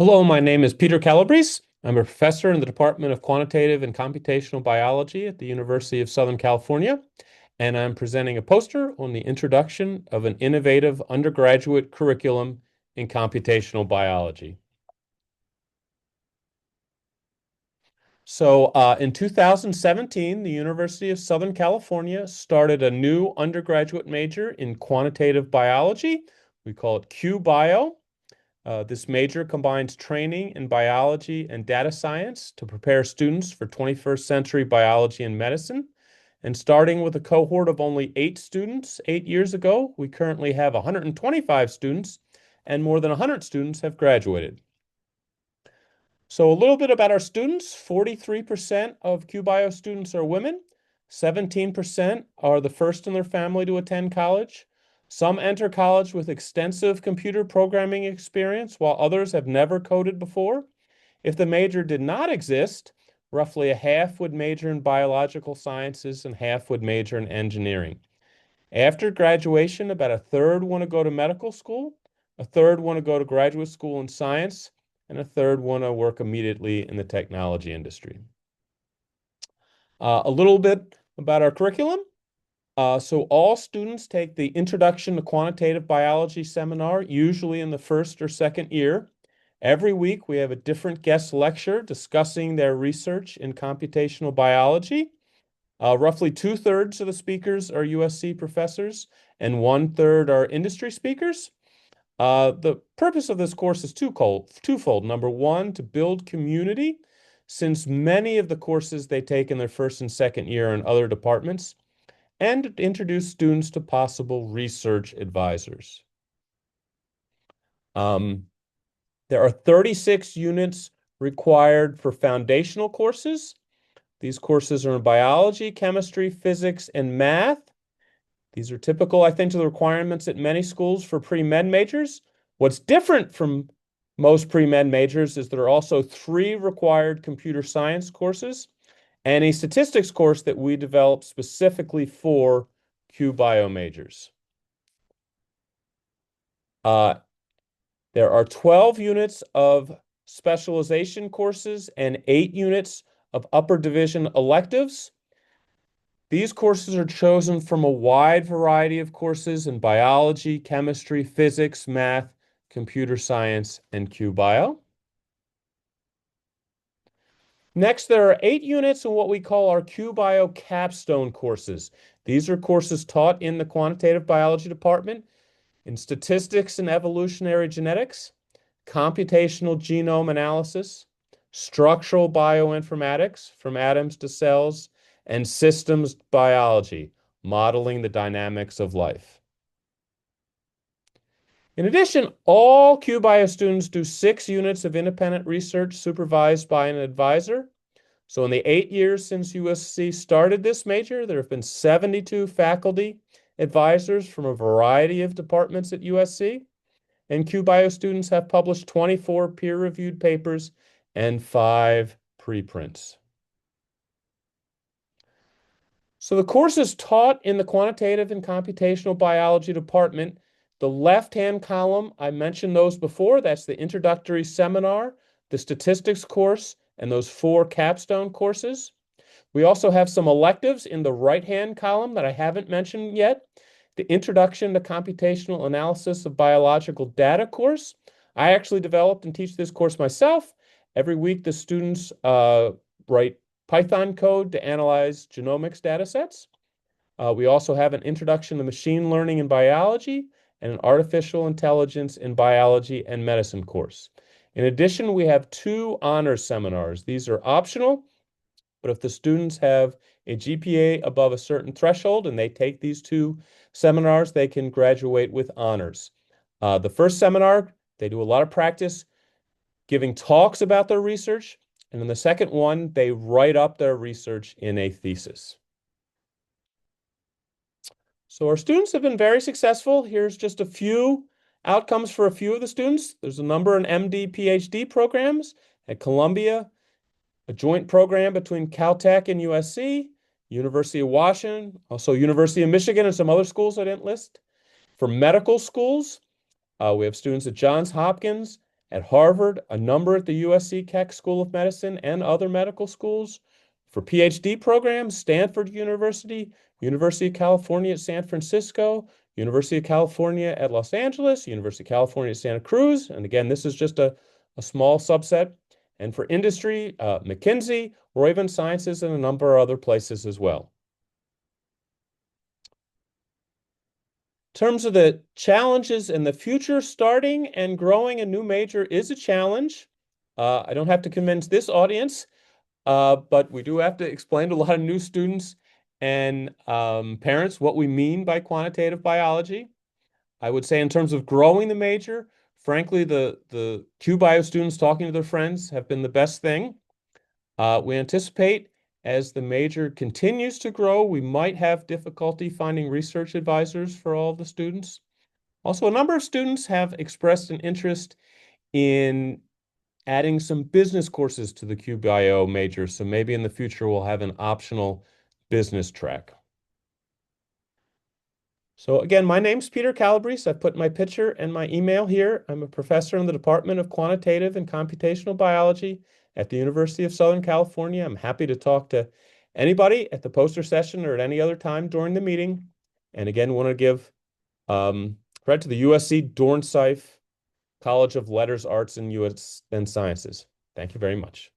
Hello, my name is Peter Calabrese. I'm a professor in the Department of Quantitative and Computational Biology at the University of Southern California, and I'm presenting a poster on the introduction of an innovative undergraduate curriculum in computational biology. In 2017, the University of Southern California started a new undergraduate major in quantitative biology. We call it QBio. This major combines training in biology and data science to prepare students for 21st century biology and medicine. And starting with a cohort of only 8 students 8 years ago, we currently have 125 students, and more than 100 students have graduated. So a little bit about our students. 43% of QBio students are women. 17% are the first in their family to attend college. Some enter college with extensive computer programming experience, while others have never coded before. If the major did not exist, roughly a half would major in biological sciences and half would major in engineering. After graduation, about a third want to go to medical school, a third want to go to graduate school in science, and a third want to work immediately in the technology industry. A little bit about our curriculum. So all students take the Introduction to Quantitative Biology seminar, usually in the first or second year. Every week, we have a different guest lecture discussing their research in computational biology. Roughly 2/3 of the speakers are USC professors, and 1/3 are industry speakers. The purpose of this course is twofold. Number one, to build community, since many of the courses they take in their first and second year are in other departments, and to introduce students to possible research advisors. There are 36 units required for foundational courses. These courses are in biology, chemistry, physics, and math. These are typical, I think, to the requirements at many schools for pre-med majors. What's different from most pre-med majors is there are also 3 required computer science courses and a statistics course that we developed specifically for QBio majors. There are 12 units of specialization courses and 8 units of upper division electives. These courses are chosen from a wide variety of courses in biology, chemistry, physics, math, computer science, and QBio. Next, there are 8 units in what we call our QBio capstone courses. These are courses taught in the quantitative biology department in statistics and evolutionary genetics, computational genome analysis, structural bioinformatics from atoms to cells, and systems biology, modeling the dynamics of life. In addition, all QBio students do 6 units of independent research supervised by an advisor. So in the 8 years since USC started this major, there have been 72 faculty advisors from a variety of departments at USC, and QBio students have published 24 peer-reviewed papers and 5 preprints. So the courses taught in the quantitative and computational biology department, the left-hand column, I mentioned those before, that's the introductory seminar, the statistics course, and those 4 capstone courses. We also have some electives in the right-hand column that I haven't mentioned yet. The Introduction to Computational Analysis of Biological Data course. I actually developed and teach this course myself. Every week, the students write Python code to analyze genomics data sets. We also have an Introduction to Machine Learning in Biology and an Artificial Intelligence in Biology and Medicine course. In addition, we have 2 honors seminars. These are optional, but if the students have a GPA above a certain threshold and they take these 2 seminars, they can graduate with honors. The first seminar, they do a lot of practice giving talks about their research. And in the second one, they write up their research in a thesis. So our students have been very successful. Here's just a few outcomes for a few of the students. There's a number in MD, PhD programs at Columbia, a joint program between Caltech and USC, University of Washington, also University of Michigan, and some other schools I didn't list. For medical schools, we have students at Johns Hopkins at Harvard, a number at the USC Keck School of Medicine and other medical schools. For PhD programs, Stanford University, University of California at San Francisco, University of California at Los Angeles, University of California at Santa Cruz. And again, this is just a small subset. And for industry, McKinsey, Roivant Sciences, and a number of other places as well. In terms of the challenges in the future, starting and growing a new major is a challenge. I don't have to convince this audience, but we do have to explain to a lot of new students and parents what we mean by quantitative biology. I would say in terms of growing the major, frankly, the QBio students talking to their friends have been the best thing. We anticipate as the major continues to grow, we might have difficulty finding research advisors for all of the students. Also, a number of students have expressed an interest in adding some business courses to the QBio major, so maybe in the future we'll have an optional business track. So again, my name's Peter Calabrese. I've put my picture and my email here. I'm a professor in the Department of Quantitative and Computational Biology at the University of Southern California. I'm happy to talk to anybody at the poster session or at any other time during the meeting. And again, want to give credit to the USC Dornsife College of Letters, Arts, and Sciences. Thank you very much.